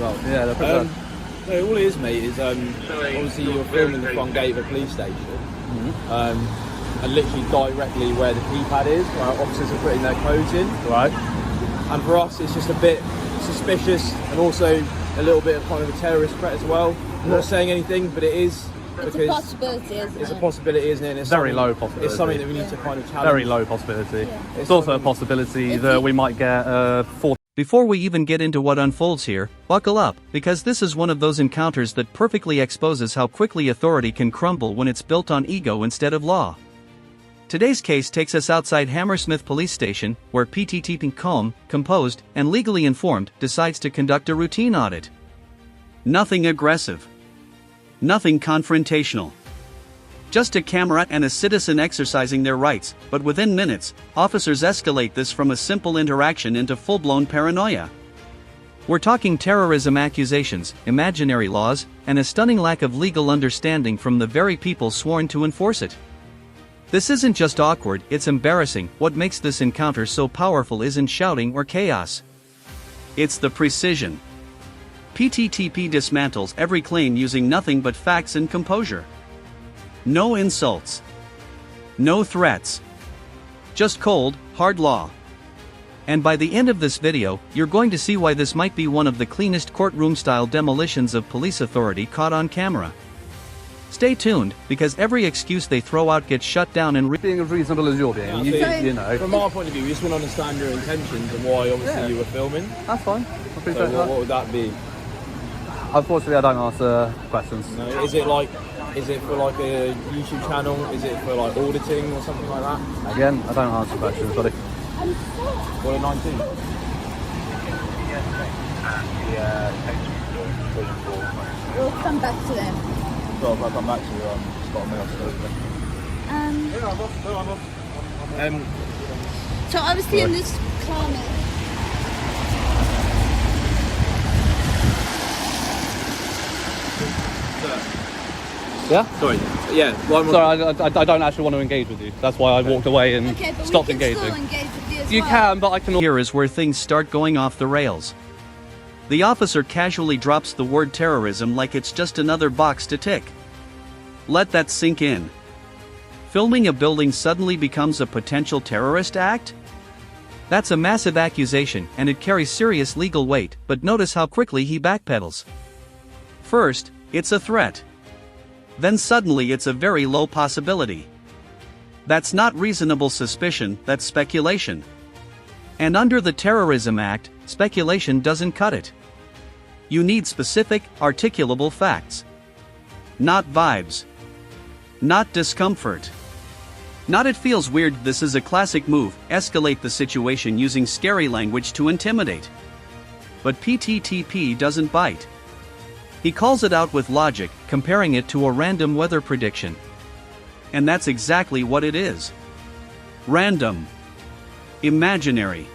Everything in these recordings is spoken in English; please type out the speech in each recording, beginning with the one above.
well. Yeah, they're pretty good. No, all it is, mate, is obviously you're filming the front gate of a police station, and literally directly where the keypad is, where our officers are putting their codes in. Right. And for us, it's just a bit suspicious, and also a little bit of kind of a terrorist threat as well. I'm not saying anything, but it is. It's a possibility, isn't it? It's a possibility, isn't it? And it's very low possibility. It's something that we need to kind of challenge. Very low possibility. Yeah. It's also a possibility that we might get 4. Before we even get into what unfolds here, buckle up, because this is one of those encounters that perfectly exposes how quickly authority can crumble when it's built on ego instead of law. Today's case takes us outside Hammersmith Police Station, where PTTP calm, composed, and legally informed decides to conduct a routine audit. Nothing aggressive. Nothing confrontational. Just a camera and a citizen exercising their rights, but within minutes, officers escalate this from a simple interaction into full-blown paranoia. We're talking terrorism accusations, imaginary laws, and a stunning lack of legal understanding from the very people sworn to enforce it. This isn't just awkward, it's embarrassing. What makes this encounter so powerful isn't shouting or chaos. It's the precision. PTTP dismantles every claim using nothing but facts and composure. No insults. No threats. Just cold, hard law. And by the end of this video, you're going to see why this might be one of the cleanest courtroom-style demolitions of police authority caught on camera. Stay tuned, because every excuse they throw out gets shut down and Being as reasonable as you're being, you know. From our point of view, we just want to understand your intentions and why obviously you were filming. That's fine. I appreciate So that. what would that be? Unfortunately, I don't answer questions. No, is it for like a YouTube channel? Is it for like auditing or something like that? Again, I don't answer questions, buddy. What a 19. We'll come back to them. Well, if I come back to you, just got a mail So obviously in this climate, Yeah? Sorry. Yeah. Sorry, I don't actually want to engage with you. That's why I walked away and okay, but stopped we can engaging. still engage with you as You well. can, but I can. here is where things start going off the rails. The officer casually drops the word terrorism like it's just another box to tick. Let that sink in. Filming a building suddenly becomes a potential terrorist act? That's a massive accusation, and it carries serious legal weight, but notice how quickly he backpedals. First, it's a threat. Then suddenly it's a very low possibility. That's not reasonable suspicion, that's speculation. And under the Terrorism Act, speculation doesn't cut it. You need specific, articulable facts. Not vibes. Not discomfort. Not it feels weird. This is a classic move, escalate the situation using scary language to intimidate. But PTTP doesn't bite. He calls it out with logic, comparing it to a random weather prediction. And that's exactly what it is. Random. Imaginary.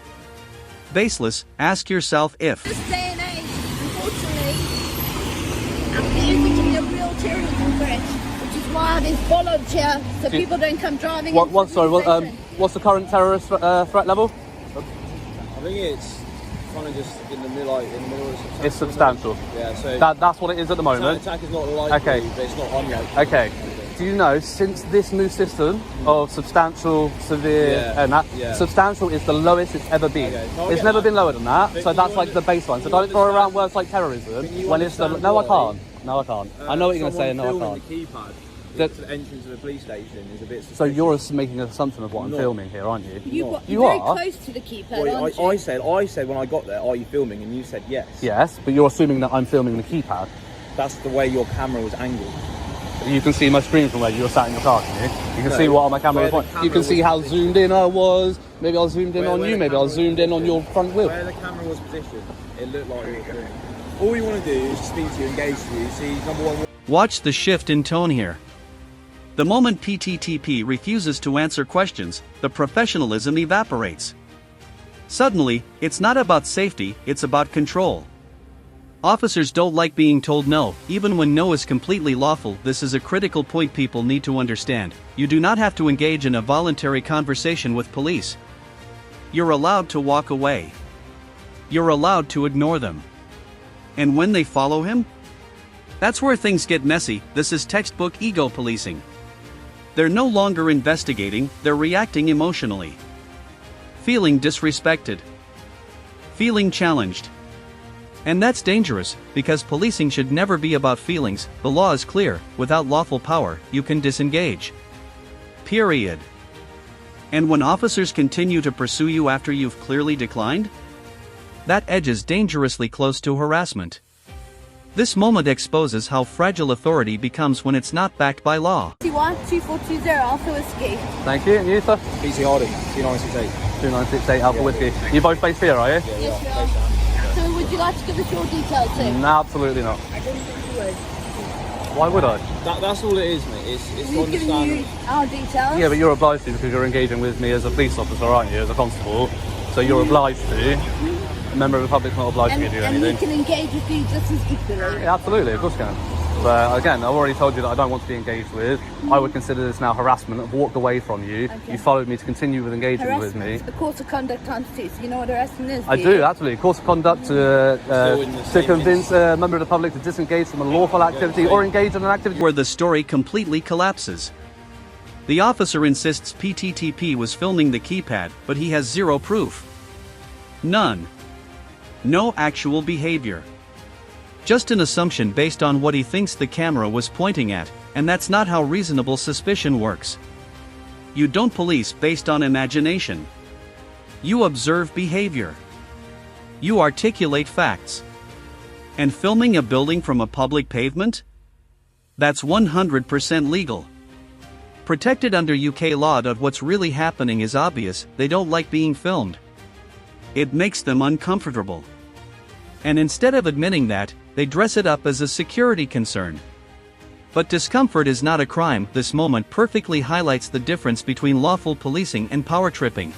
Baseless. Ask yourself if. This day and age, unfortunately, it can be a real terrorism threat, which is why there's bollards here, so people don't come driving. What's the current terrorist threat level? I think it's kind of just in the middle, of It's substantial. Yeah, so That's what it is at the moment. attack is not likely, Okay. but it's not unlikely. Okay. Do you know, since this new system of substantial, severe, and that, substantial is the lowest it's ever been. Okay. No, I It's get never that. been lower than that, But so can that's you like the baseline. So you don't throw around understand- words like terrorism Can you when it's the... understand No, I why, can't. No, I can't. I know what you're going to say, and no, I Someone can't. filming the keypad That- to the entrance of the police station is a bit suspicious. So you're making an assumption of what I'm Not. filming here, aren't you? You're You very are? close to the keypad, Well, aren't you? I said when I got there, are you filming? And you said yes. Yes, but you're assuming that I'm filming the keypad. That's the way your camera was angled. You can see my screen from where you were sat in your car, can you? You can No, see what on my camera where was the pointing. You can camera see was how positioned. zoomed in I was. Maybe I was zoomed in on Where you. the Maybe I was camera zoomed in on your front wheel. Where the camera was positioned, it looked like you were filming. All you want to do is speak to you, engage with you. See, number one. Watch the shift in tone here. The moment PTTP refuses to answer questions, the professionalism evaporates. Suddenly, it's not about safety, it's about control. Officers don't like being told no, even when no is completely lawful. This is a critical point people need to understand. You do not have to engage in a voluntary conversation with police. You're allowed to walk away. You're allowed to ignore them. And when they follow him? That's where things get messy. This is textbook ego policing. They're no longer investigating, they're reacting emotionally. Feeling disrespected. Feeling challenged. And that's dangerous, because policing should never be about feelings. The law is clear: without lawful power, you can disengage. Period. And when officers continue to pursue you after you've clearly declined? That edges dangerously close to harassment. This moment exposes how fragile authority becomes when it's not backed by law. 2420 Alpha Whiskey. Thank you. And you, sir? PC Audit, 2968. 2968 Alpha Whiskey. You both based here, are you? Yes, we are. So would you like to give us your details too? No, absolutely not. I didn't think you would. Why would I? That's all it is, mate. It's to We've given understand. you our details. Yeah, but you're obliged to because you're engaging with me as a police officer, aren't you, as a constable? So you're obliged to. A member of the public's not obliged to give you and we anything. can engage with you just as equally. Yeah, absolutely, of course you can. But again, I've already told you that I don't want to be engaged with. I would consider this now harassment. I've walked away from you. Okay. You followed me to continue with engaging with me. A course of conduct times 2, so you know what harassment is? I do, absolutely. Course of conduct to convince a member of the public to disengage from a lawful activity or engage in an activity. Where the story completely collapses. The officer insists PTTP was filming the keypad, but he has zero proof. None. No actual behavior. Just an assumption based on what he thinks the camera was pointing at, and that's not how reasonable suspicion works. You don't police based on imagination. You observe behavior. You articulate facts. And filming a building from a public pavement? That's 100% legal. Protected under UK law. What's really happening is obvious: they don't like being filmed. It makes them uncomfortable. And instead of admitting that, they dress it up as a security concern. But discomfort is not a crime. This moment perfectly highlights the difference between lawful policing and power tripping.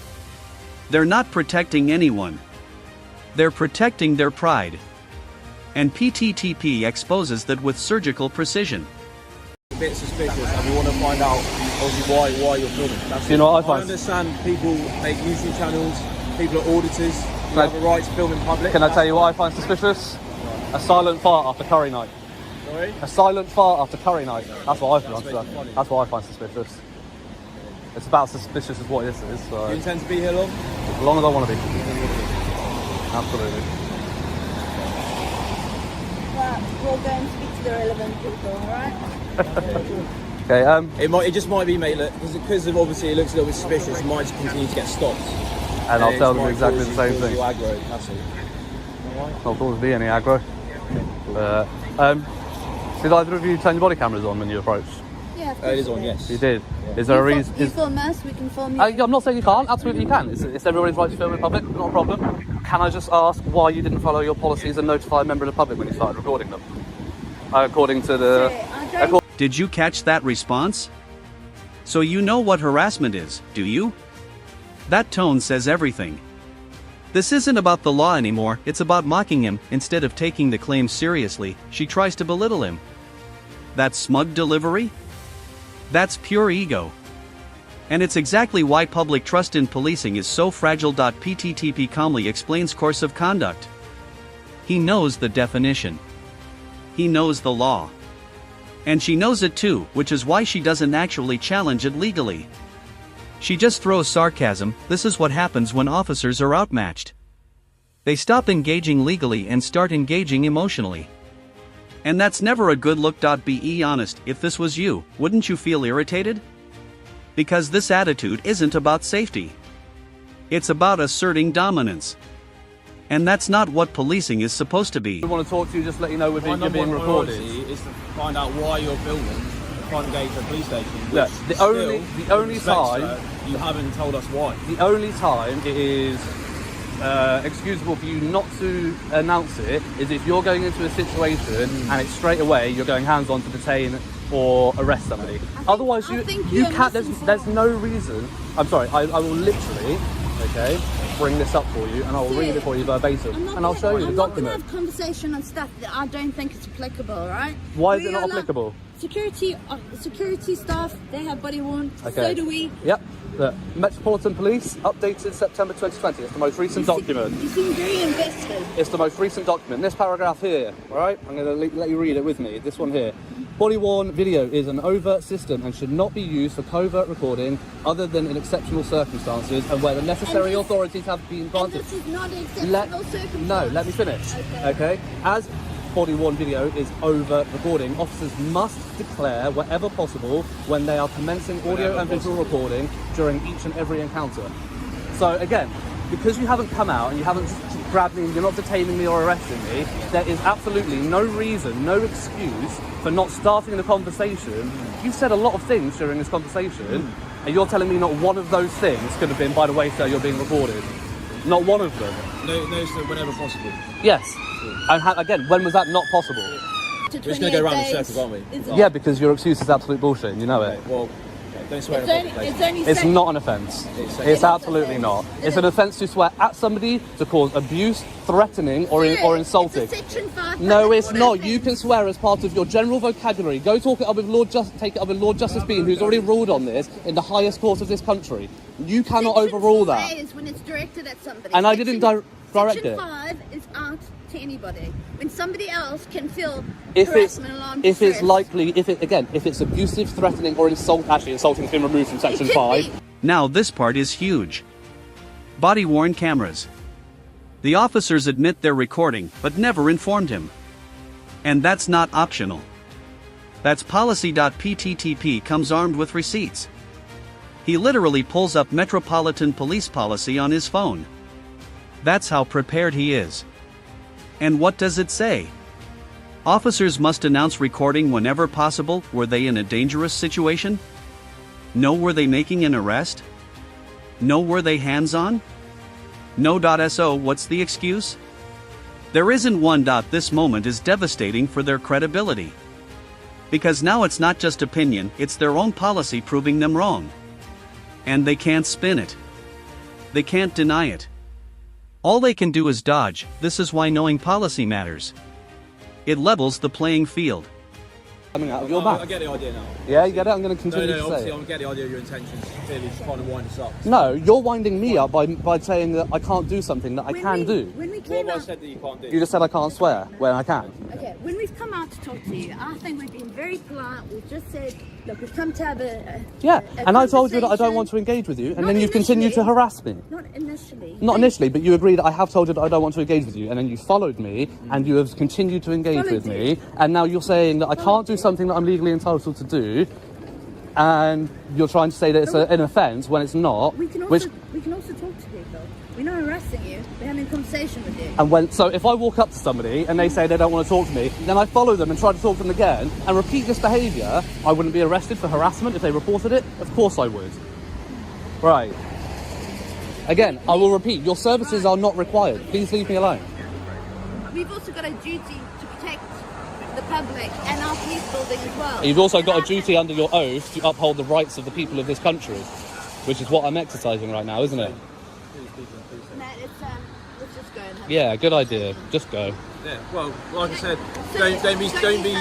They're not protecting anyone. They're protecting their pride. And PTTP exposes that with surgical precision. A bit suspicious, and we want to find out obviously why you're filming. That's You know what I I find? understand people make YouTube channels, people are auditors, you have a right to film in public. Can I tell you what I find suspicious? A silent fart after curry night. Sorry? A silent fart after curry night. That's what I find. That's what I find suspicious. It's about as suspicious as what this is. So Do you intend to be here long? as long as I want to be. Absolutely. Right, we'll go and speak to the relevant people, alright? Okay. It just might be, mate, because of obviously it looks a little bit suspicious, it might just continue to get stopped. And I'll tell them exactly the same thing. You aggro, that's all. Not going to be any aggro. Did either of you turn your body cameras on when you approached? Yeah, It is on, yes. You did. Is there a reason? You film us, we can film you. I'm not saying you can't. Absolutely you can. It's everybody's right to film in public. Not a problem. Can I just ask why you didn't follow your policies and notify a member of the public when you started recording them? According to the... Did you catch that response? So you know what harassment is, do you? That tone says everything. This isn't about the law anymore, it's about mocking him. Instead of taking the claim seriously, she tries to belittle him. That smug delivery? That's pure ego. And it's exactly why public trust in policing is so fragile. PTTP calmly explains course of conduct. He knows the definition. He knows the law. And she knows it too, which is why she doesn't actually challenge it legally. She just throws sarcasm. This is what happens when officers are outmatched. They stop engaging legally and start engaging emotionally. And that's never a good look. Be honest, if this was you, wouldn't you feel irritated? Because this attitude isn't about safety. It's about asserting dominance. And that's not what policing is supposed to be. We want to talk to you, just let you know you're being recorded. Is to find out why you're filming. Front gate of a police station. Look, the only time you haven't told us why. The only time it is excusable for you not to announce it is if you're going into a situation and it's straight away you're going hands on to detain or arrest somebody. Otherwise, you can't. There's no reason. I'm sorry. I will literally. okay, bring this up for you, and I'll read it for you verbatim, and I'll show you the I'm document. not going to have conversation on stuff that I don't think is applicable, right? Why is it not applicable? Security staff, they have body worn. Okay. So do we. Yep. The Metropolitan Police, updated September 2020. It's the most recent document. You seem very invested. It's the most recent document. This paragraph here, all right? I'm going to let you read it with me. This one here. Body-worn video is an overt system and should not be used for covert recording other than in exceptional circumstances and where the necessary authorities have been granted. And this is not exceptional circumstances. No, let me finish. Okay. As body-worn video is overt recording, officers must declare wherever possible when they are commencing audio and visual recording during each and every encounter. So again, because you haven't come out and you haven't grabbed me, you're not detaining me or arresting me, there is absolutely no reason, no excuse for not starting the conversation. You've said a lot of things during this conversation, and you're telling me not one of those things could have been, by the way, sir, you're being recorded. Not one of them. No, sir, whenever possible. Yes. And again, when was that not possible? We're just going to go around in circles, aren't we? Yeah, because your excuse is absolute bullshit, and you know it. Well, don't swear in a public place. It's not an offence. It's absolutely not. It's an offence to swear at somebody, to cause abuse, threatening, or insulting. It's a Section 5 No, it's not. offence. You can swear as part of your general vocabulary. Go talk it up with take it up with Lord Justice Bean, who's already ruled on this in the highest court of this country. You cannot Section overrule 5 that. is when it's directed at somebody. And I didn't direct Section it. 5 is out to anybody. When somebody else can feel If it's harassment, alarm, if it's distress. likely, if it's abusive, threatening, or insulting has been removed from Section It could 5. be. Now this part is huge. Body-worn cameras. The officers admit they're recording, but never informed him. And that's not optional. That's policy.pttp comes armed with receipts. He literally pulls up Metropolitan Police policy on his phone. That's how prepared he is. And what does it say? Officers must announce recording whenever possible. Were they in a dangerous situation? No, were they making an arrest? No, were they hands-on? No.so, what's the excuse? There isn't one. This moment is devastating for their credibility. Because now it's not just opinion, it's their own policy proving them wrong. And they can't spin it. They can't deny it. All they can do is dodge. This is why knowing policy matters. It levels the playing field. Coming out of your I mouth. get the idea now. Yeah, you get it? I'm going to continue to Obviously, say I get the idea of your intentions. Clearly, just trying to wind us up. No, you're winding me up by saying that I can't do something that I can do. When we What came have I out, said that you can't do? You just said I can't swear when I can. okay, when we've come out to talk to you, I think we've been very polite. We've just said, look, we've come to have a Yeah, and I told you that I don't conversation. want to engage with you, and Not then you've continued to initially. harass me. Not initially. Not initially, but you agreed that I have told you that I don't want to engage with you, and then you followed me, and you have continued to engage Followed with you. me, and now you're saying that I can't do something that I'm legally entitled to do, and you're trying to say that it's an offence when it's not. We can also talk to people. We're not harassing you. We're having a conversation with you. And so if I walk up to somebody and they say they don't want to talk to me, then I follow them and try to talk to them again and repeat this behaviour, I wouldn't be arrested for harassment if they reported it? Of course I would. Right. Again, I will repeat, your services are not required. Please leave me alone. We've also got a duty to protect the public and our police building as well. You've also got a And I duty think- under your oath to uphold the rights of the people of this country, which is what I'm exercising right now, isn't it? Matt, let's just go and have Yeah, good idea. Just go. Yeah. Well, like I said, So, don't be,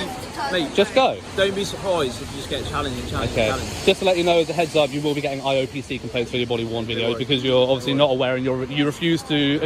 mate. Just go. Don't be surprised if you just get challenged. Okay. Just to let you know, as a heads up, you will be getting IOPC complaints for your body-worn videos because you're obviously not aware and you refuse to